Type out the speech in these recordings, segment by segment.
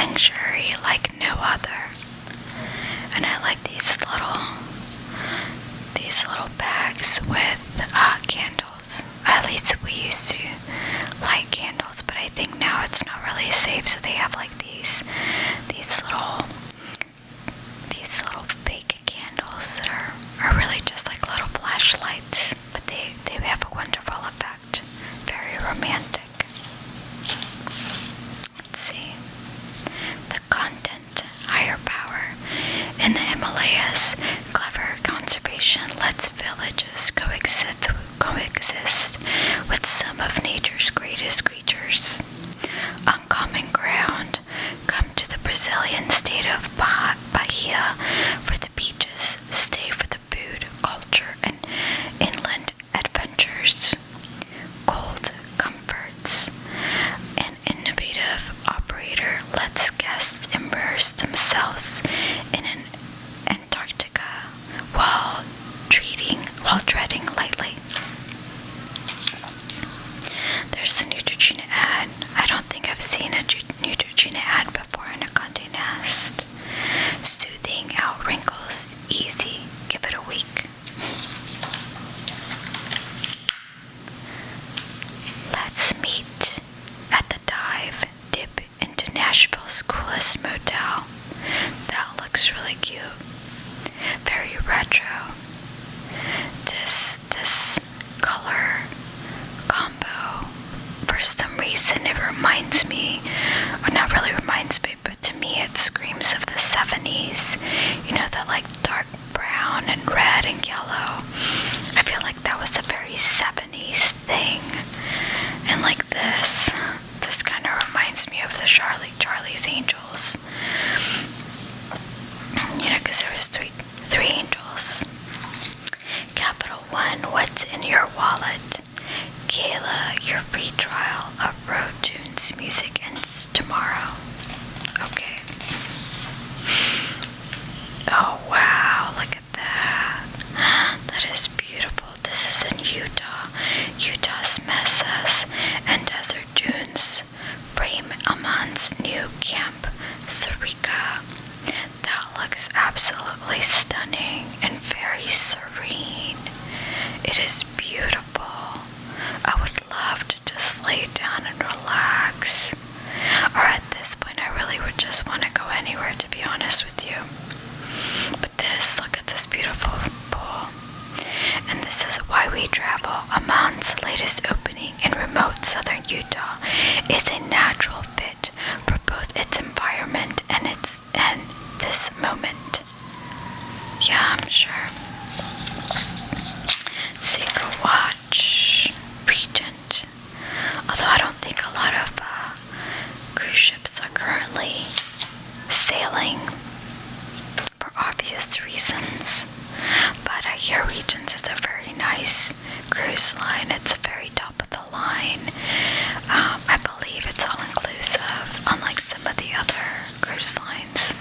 luxury like no other. And I like these little bags with candles. At least we used to light candles, but I think now it's not really safe, so they have like these little fake candles that are really just like little flashlights, but they have a wonderful effect. Very romantic. Let's see. The content, higher power. In the Himalayas, clever conservation lets villages coexist with some of nature's greatest creatures. On common ground, come to the Brazilian state of Bahia for the beaches, stay for the food, culture, and inland adventures. Cold comforts. An innovative operator lets guests immerse themselves in an Antarctica while treading lightly. There's a Neutrogena ad. I don't think I've seen a Neutrogena ad before in a Conde Nast. Soothing out wrinkles, easy. Give it a week. Let's meet at the dive. Dip into Nashville's coolest motel. That looks really cute. Very retro. This color combo, for some reason it reminds me, or not really reminds me, but to me it screams of the 70s. You know, that like dark brown and red and yellow. I feel like that was a very 70s thing. And like this kind of reminds me of the Charlie's Angels. You know, because there was three angels. Capital One, what's in your wallet? Kayla, your free trial of Road Tunes music ends tomorrow. Okay. Oh wow, look at that. That is beautiful. This is in Utah. Utah's mesas and desert dunes frame Aman's new camp, Sarika. That looks absolutely stunning and very serene. It is beautiful. I would love to just lay down and relax. Or at this point, I really would just want to go anywhere, to be honest with you. But look at this beautiful pool. And this is why we travel. Aman's latest opening in remote southern Utah is a natural fit for both its environment and this moment. Yeah, I'm sure. Seiko watch, Regent. Although I don't think a lot of cruise ships are currently sailing for obvious reasons. But I hear Regent is a very nice cruise line. It's a very top of the line. I believe it's all inclusive, unlike some of the other cruise lines.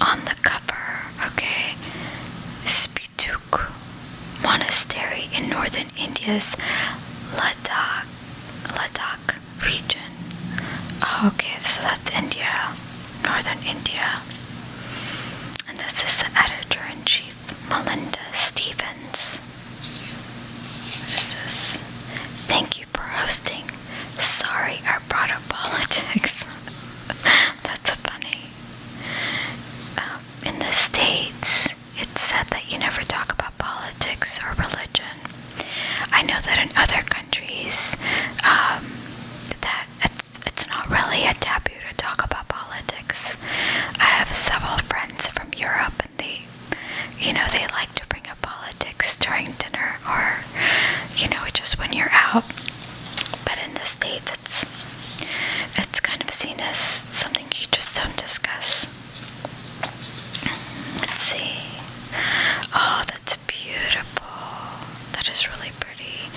On the cover, okay, Spituk Monastery in northern India's Ladakh region. Oh, okay, so that's India, northern India. And this is the editor-in-chief, Melinda Stevens. Thank you for hosting. Sorry I brought up politics. That's funny. In the States, it's said that you never talk about politics or religion. I know that in other countries, that it's not really a taboo to talk about politics. I have several friends from Europe, and they like to bring up politics during dinner, or, just when you're out. But in the States, it's kind of seen as something you just don't discuss. Let's see. Oh, that's beautiful. That is really pretty.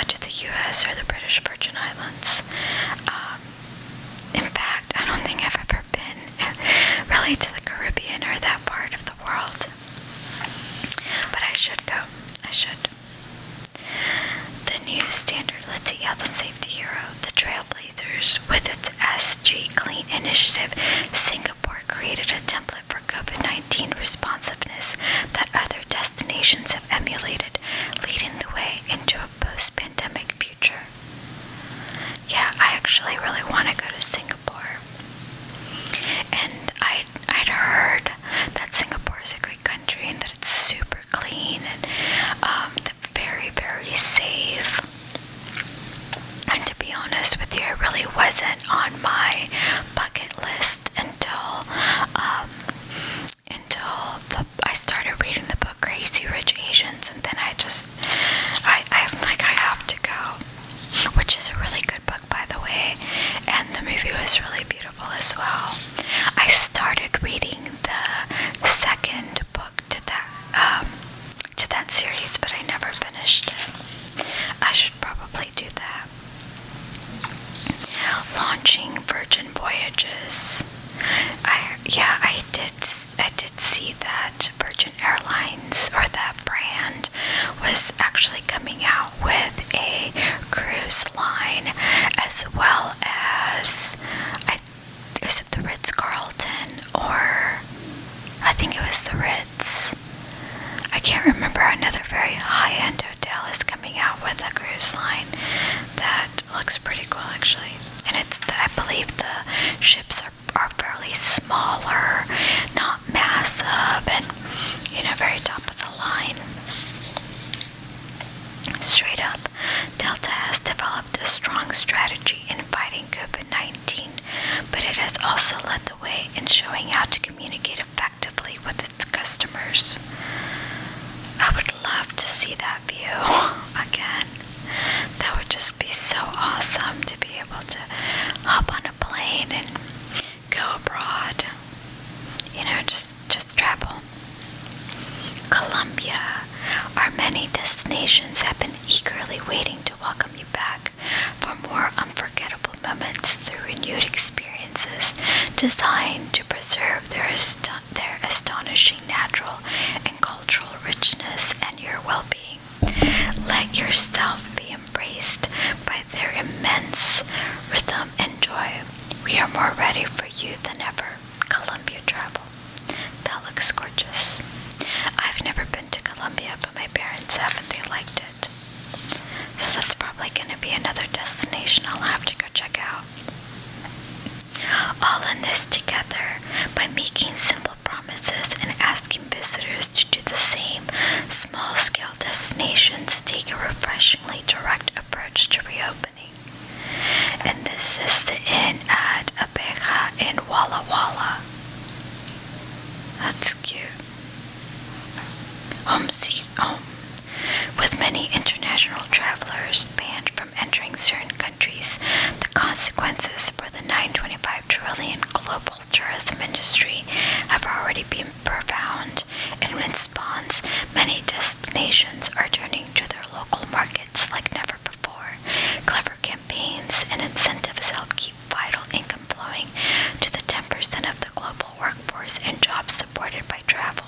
to the US or the British Virgin Islands. In fact, I don't think I've ever been really to the Caribbean or that part of the world. But I should go. I should. The new standard, let's see, health and safety hero, the Trailblazers. With its SG Clean initiative, Singapore created a template for COVID-19 responsiveness that other destinations have emulated, leading the way into a post-pandemic future. Yeah, I actually really want to go to Singapore. And I'd heard that Singapore is a great country and that it's super clean and very, very safe. And to be honest with you, it really wasn't on my bucket list until I started reading the book Crazy Rich Asians, and then I'm like, I have to go, which is a really good book, by the way, and the movie was really beautiful as well. I started reading the second book to that series, but I never finished it. I should probably do that. Launching Virgin Voyages. I did see that Virgin Airlines, or that brand, was actually coming out with a cruise line, as well as, is it the Ritz-Carlton, or I think it was the Ritz. I can't remember. Another very high-end hotel is coming out with a cruise line that looks pretty cool, actually. And I believe the ships are fairly smaller, not massive, and, very top of the line. Straight up, Delta has developed a strong strategy in fighting COVID-19, but it has also led the way in showing how to communicate effectively with its customers. I would love to see that view again. That would just be so awesome to be able to hop on a plane and go abroad. Just travel. Colombia. Our many destinations have been eagerly waiting to welcome you back for more unforgettable moments through renewed experiences designed to preserve their astonishing natural and cultural richness and your well-being. Let yourself be embraced by their immense rhythm and joy. We are more ready for you than ever. Colombia travel. That looks gorgeous. I've never been to Colombia, but my parents have and they liked it. So that's probably going to be another destination I'll have to go check out. All in this together by making simple promises and asking visitors to do the same. Small-scale destinations take a refreshingly direct approach to reopening. And this is the inn at Abeja in Walla Walla. That's cute. Home sweet home. With many international travelers banned from entering certain countries, the consequences for the $925 trillion global tourism industry have already been profound. In response, many destinations are turning to their local markets like never before. Clever campaigns and incentives help keep vital income flowing to the 10% of the global workforce and jobs supported by travel,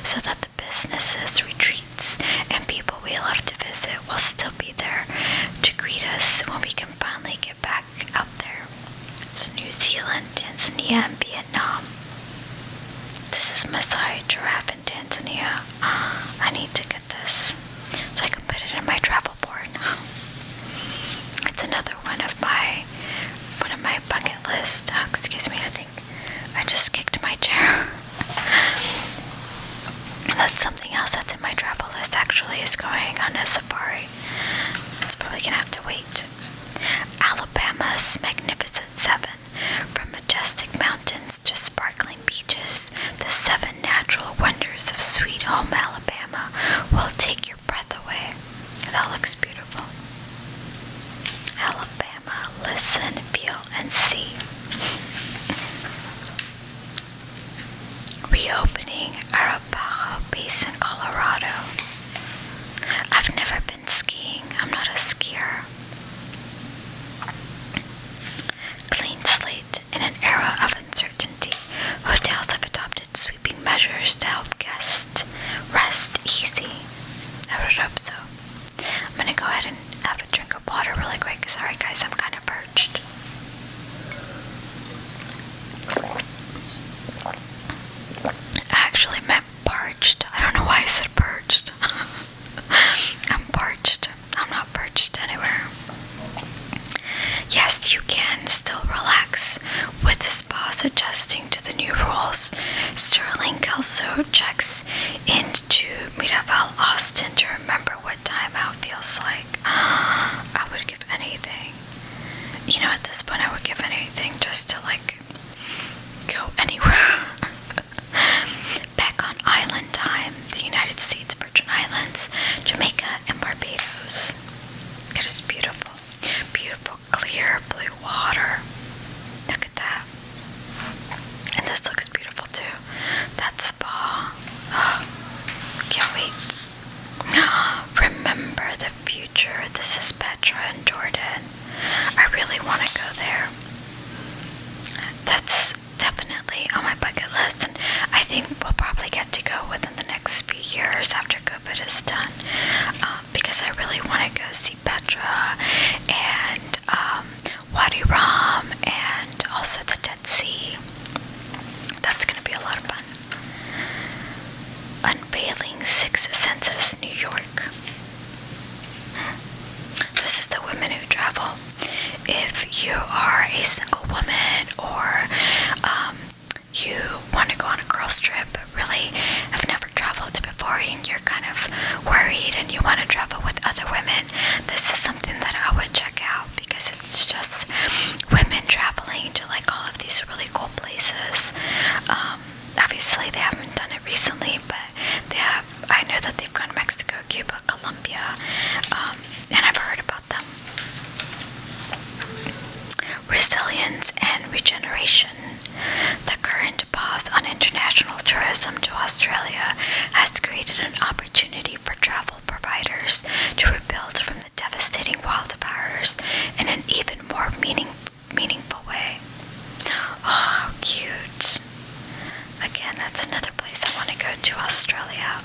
so that the businesses, retreats, and people we love to visit will still be there to greet us when we can finally get back out there. It's New Zealand, Tanzania, and Vietnam. This is Maasai giraffe in Tanzania. I need to get this so I can put it in my travel board. It's another one of my bucket list. Oh, excuse me, I think I just kicked my chair. That's something else that's in my travel list, actually, is going on a safari. It's probably gonna have to wait. Alabama's Magnificent Seven. From majestic mountains to sparkling beaches, the 7 natural wonders of Sweet Home, Alabama will take your breath away. That looks beautiful. Alabama, listen, feel, and see. Reopening Arapaho Basin, Colorado. I've never been skiing. I'm not a skier. if you are a single woman, or you want to go on a girls trip but really have never traveled before and you're kind of worried and you want to travel with other women, this is something that I would check out, because it's just women traveling to like all of these really cool places. Obviously they haven't done it recently, but they have. I know that they've gone to Mexico, Cuba, Colombia, and I've heard about them. Resilience and regeneration. The current pause on international tourism to Australia has created an opportunity for travel providers to rebuild from the devastating wildfires in an even more meaningful way. Oh, how cute. Again, that's another place I want to go to, Australia.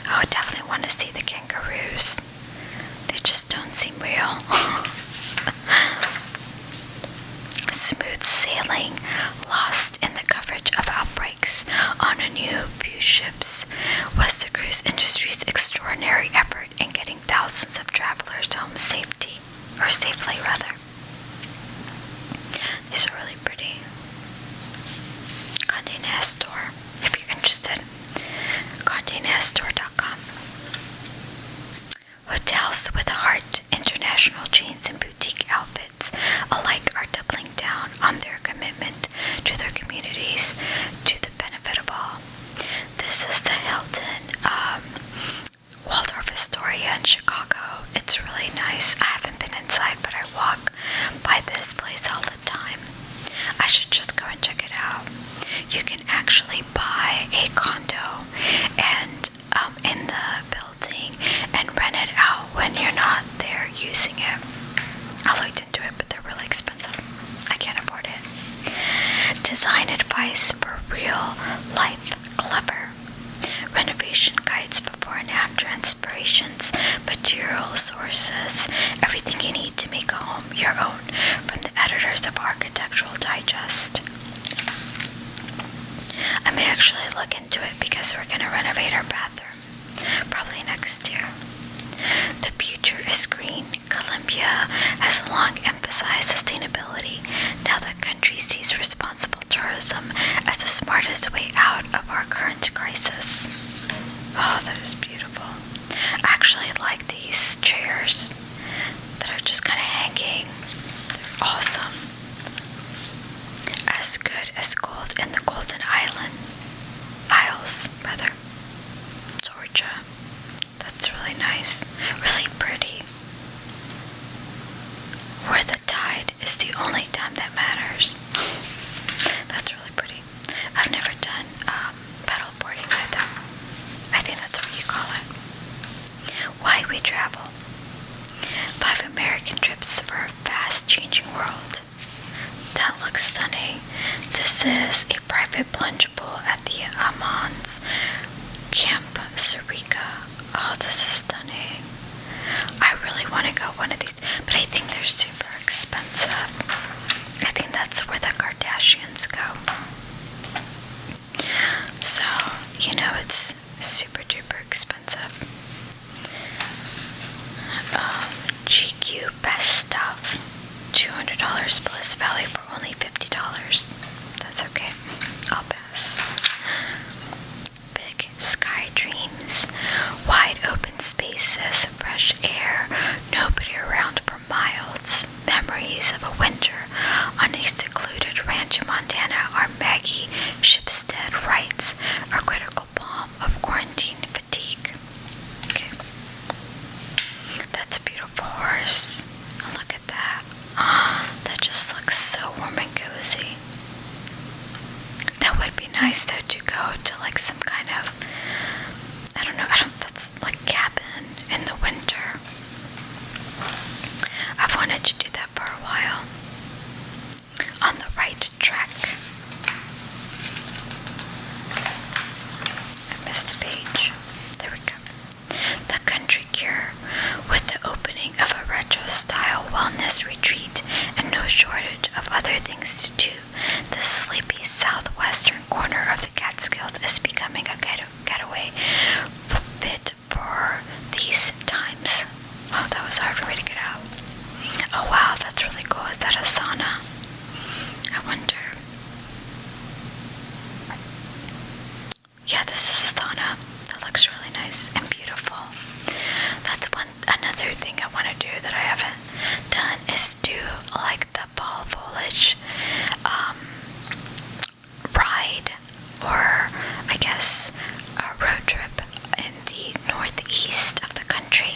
I would definitely want to see the kangaroos. They just don't seem real. Smooth sailing, lost in the coverage of outbreaks on a new few ships, was the cruise industry's extraordinary effort in getting thousands of travelers home safely. These are really pretty. Conde Nast store, if you're interested. CondeNastStore.com. Hotels with heart, international chains and boutique outfits alike are doubling down on their commitment to their communities to the benefit of all. This is the Hilton Waldorf Astoria in Chicago. It's really nice. I haven't been inside, but I walk by this place all the time. I should just go and check it out. You can actually buy a condo and in the building and rent it out when you're not there using it. I looked into it, but they're really expensive. I can't afford it. Design advice for real life clever. Renovation guides before and after, inspirations, material sources, everything you need to make a home your own, from the editors of Architectural Digest. I may actually look into it because we're going to renovate our bathroom, probably next year. The future is green. Colombia has long emphasized sustainability. Now the country sees responsible tourism as the smartest way out of our current crisis. Oh, that is beautiful. I actually like these chairs that are just kind of hanging. They're awesome. As good as gold in the Golden Isles, Georgia. That's really nice. Really pretty. Where the tide is the only time that matters. That's really pretty. I've never done paddle boarding either. I think that's what you call it. Why we travel. 5 American trips for a fast-changing world. That looks stunning. This is a private plunge pool at the Amans Camp Sarica. Oh, this is stunning. I really want to go one of these, but I think they're super expensive. I think that's where the Kardashians go. So, it's super duper expensive. GQ Best Stuff. $200 plus value for only $50. That's okay. I'll pass. Big sky dreams. Wide open spaces, fresh air, nobody around for miles. Memories of a winter on a secluded ranch in Montana are Maggie Shipstead writes, a critical balm of quarantine fatigue. Okay. That's a beautiful horse. Look at that. That just looks so warm and cozy. That would be nice though to go to like some kind of, that's like cabin in the winter. I've wanted to do that for a while. On the right track. I missed a page. There we go. The Country Cure, with the opening of a retro-style wellness retreat and no shortage of other things to do, the sleepy southwestern corner of the Catskills is becoming a getaway fit for these times. Oh, that was hard for me to get out. Oh wow, a sauna. I wonder. Yeah, this is a sauna. That looks really nice and beautiful. That's another thing I want to do that I haven't done is do like the fall foliage ride, or I guess a road trip in the northeast of the country.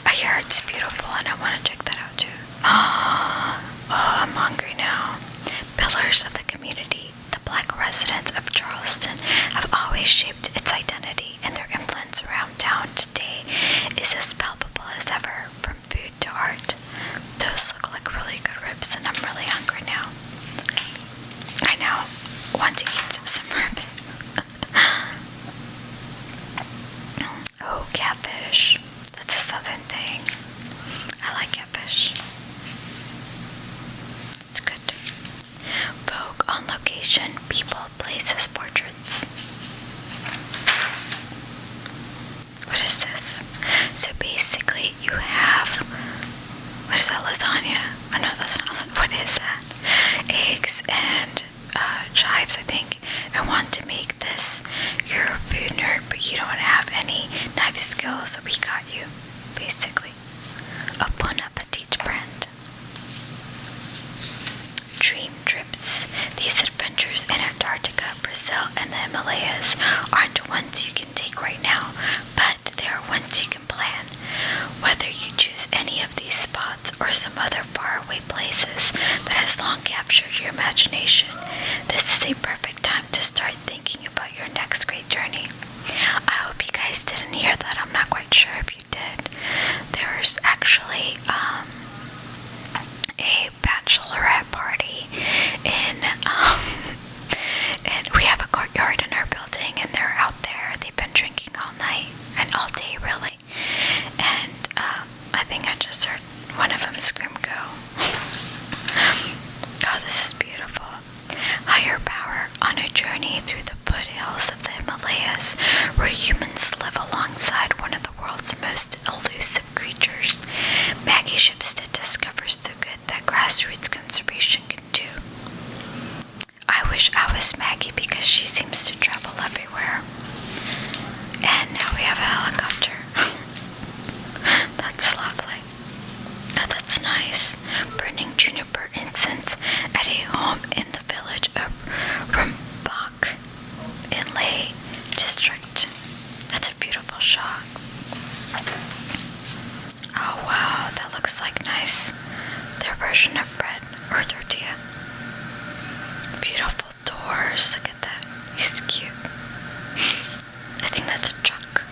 I hear it's beautiful and I want to check that out too. Oh, I'm hungry now. Pillars of the community. The Black residents of Charleston have always shaped its identity, and their influence around town today is as palpable as ever, from food to art. Those look like really good ribs, and I'm really hungry now. I now want to eat some ribs. Oh, catfish. That's a southern thing. I like catfish. It's good. Vogue on location, people, places, portraits. What is this? So basically you have, what is that, lasagna? Oh no, that's not, what is that? Eggs and chives, I think. I want to make this. You're a food nerd, but you don't have any knife skills, so we got you, basically. A Bon Appetit friend. Dream trips. These adventures in Antarctica, Brazil, and the Himalayas aren't ones you can take right now, but they are ones you can plan. Whether you choose any of these spots or some other faraway places that has long captured your imagination, this is a perfect time to start thinking about your next great journey. I hope you guys didn't hear that. I'm not quite sure if you did. There's actually a bachelorette party and we have a courtyard in our building, and they're out there. They've been drinking all night and all day, really. And I think I just heard one of them scream, "Go!" Oh, this is beautiful. Higher power on a journey through the foothills of the Himalayas, where humans live alongside one of the world's most elusive creatures. Maggie Shipstead discovers the good that grassroots conservation can do. I wish I was Maggie because she seems to travel everywhere. And now we have a helicopter. That's lovely. Oh, that's nice. Burning juniper incense at a home in the village of Rumbach in Leh district. That's a beautiful shot. Oh wow, that looks like nice. Their version of bread or tortilla. Beautiful doors. Look at that. He's cute. I think that's a truck.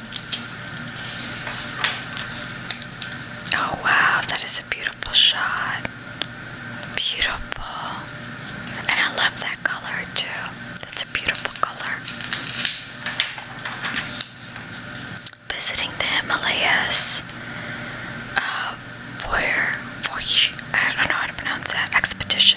Oh wow, that is a beautiful shot. Beautiful. And I love that color too. That's a beautiful color. Visiting the Himalayas. I don't know how to pronounce that. Expedition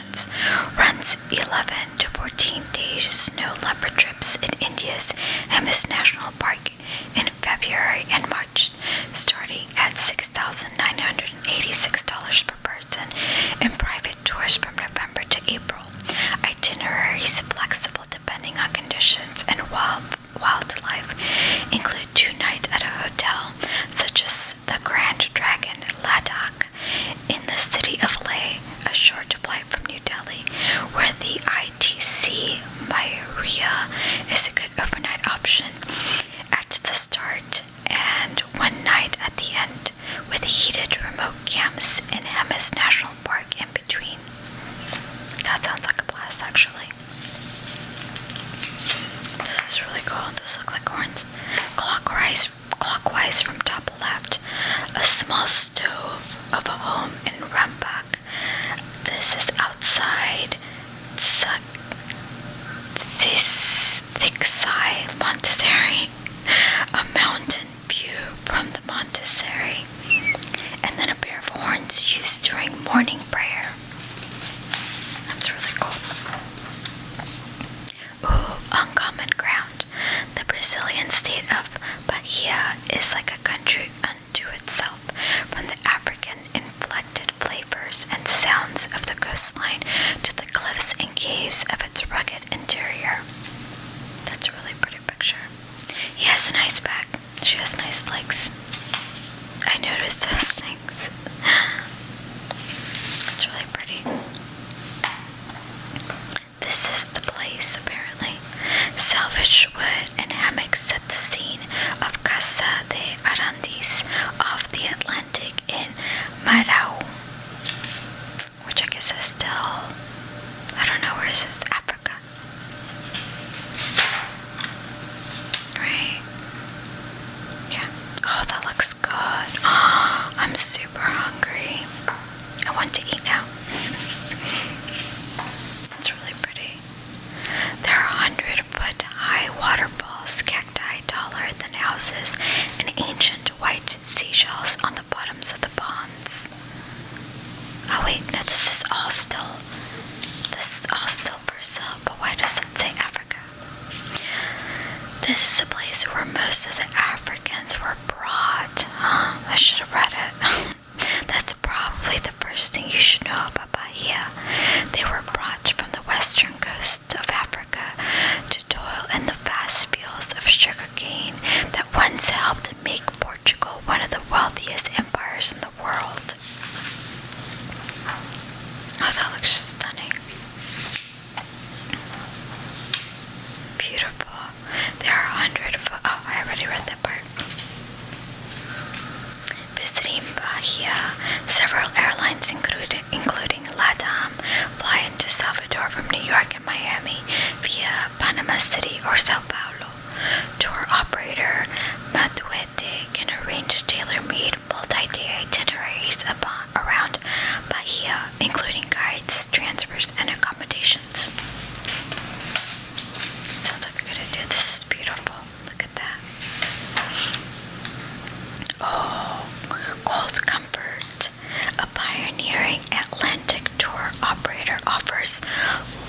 shores and sounds of the coastline to the cliffs and caves of its rugged interior. That's a really pretty picture. He has a nice back. She has nice legs. I noticed those things. It's really pretty. This is the place, apparently. Salvaged wood and hammocks set the scene of Casa de Arandis off the Atlantic in Marau, which I guess is still, I don't know, where is this? Africa. Right? Yeah. Oh, that looks good. Oh, I'm super hungry. I want to eat now. It's really pretty. There are 100-foot high waterfalls, cacti taller than houses, and ancient white seashells on the bottoms of the ponds. Oh wait, no, this is all still Brazil, but why does it say Africa? This is the place where most of the Africans were brought. I should have read it. That's probably the first thing you should know about Bahia. They were brought from the western coast of Africa to toil in the vast fields of sugarcane that once helped make Portugal one of the wealthiest empires in the world. Oh, that looks stunning. Beautiful. There are 100 oh, I already read that part. Visiting Bahia, several airlines including LATAM fly into Salvador from New York and Miami via Panama City or Sao Paulo. Tour operator Matuete can arrange tailor-made multi-day itineraries around Bahia, including guides, transfers, and accommodations. Sounds like a good idea. This is beautiful. Look at that. Oh, Cold Comfort, a pioneering Atlantic tour operator, offers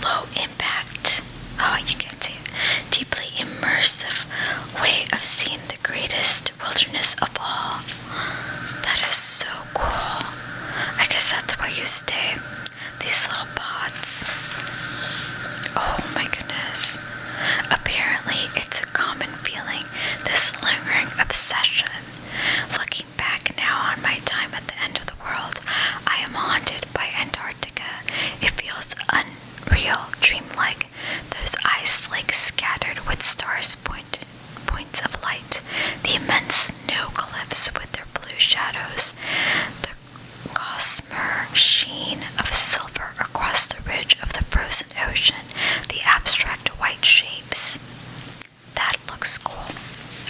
low impact, oh, you can see it, deeply immersive way of seeing the greatest wilderness of all. That is so cool. I guess that's where you stay. These little pods. Oh my goodness. Apparently, it's a common feeling, this lingering obsession. Looking back now on my time at the end of the world, I am haunted by Antarctica. It feels unreal, dreamlike. Those ice lakes scattered with stars points of light, the immense snow cliffs with their blue shadows, the gossamer sheen of silver across the ridge of the frozen ocean, the abstract white shapes. That looks cool.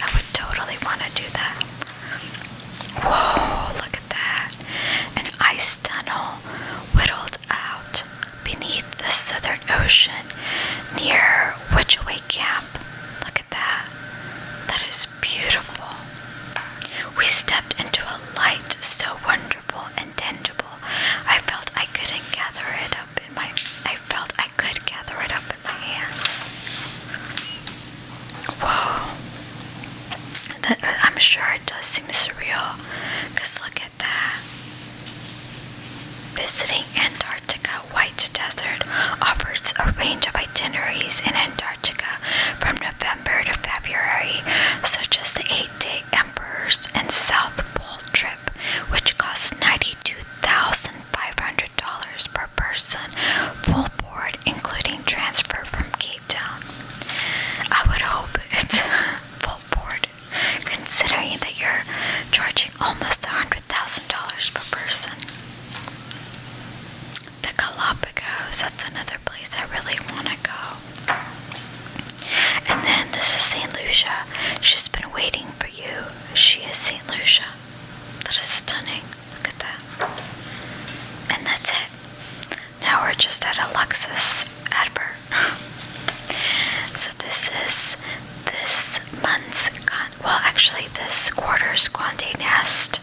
I would totally want to do that. Whoa, look at that. An ice tunnel whittled out beneath the Southern Ocean near Witchaway Camp. Look at that. That is beautiful. We stepped into a light so wonderful and tangible. I felt I could gather it up in my hands. Whoa. I'm sure it does seem surreal, because look at that. Visiting Antarctica White Desert offers a range of itineraries in Antarctica from November to February, such as the 8-day Emperor's and South Pole trip, which costs $92,500 per person, full board, including transfer from Cape Town. I would hope it's full board, considering that you're charging almost $100,000 per person. The Galapagos, that's another place I really want to go. And then this is St. Lucia. She's been waiting for you. She is St. Lucia. That is stunning. Look at that. And that's it. Now we're just at a Lexus advert. So this is this month's, this quarter's Conde Nast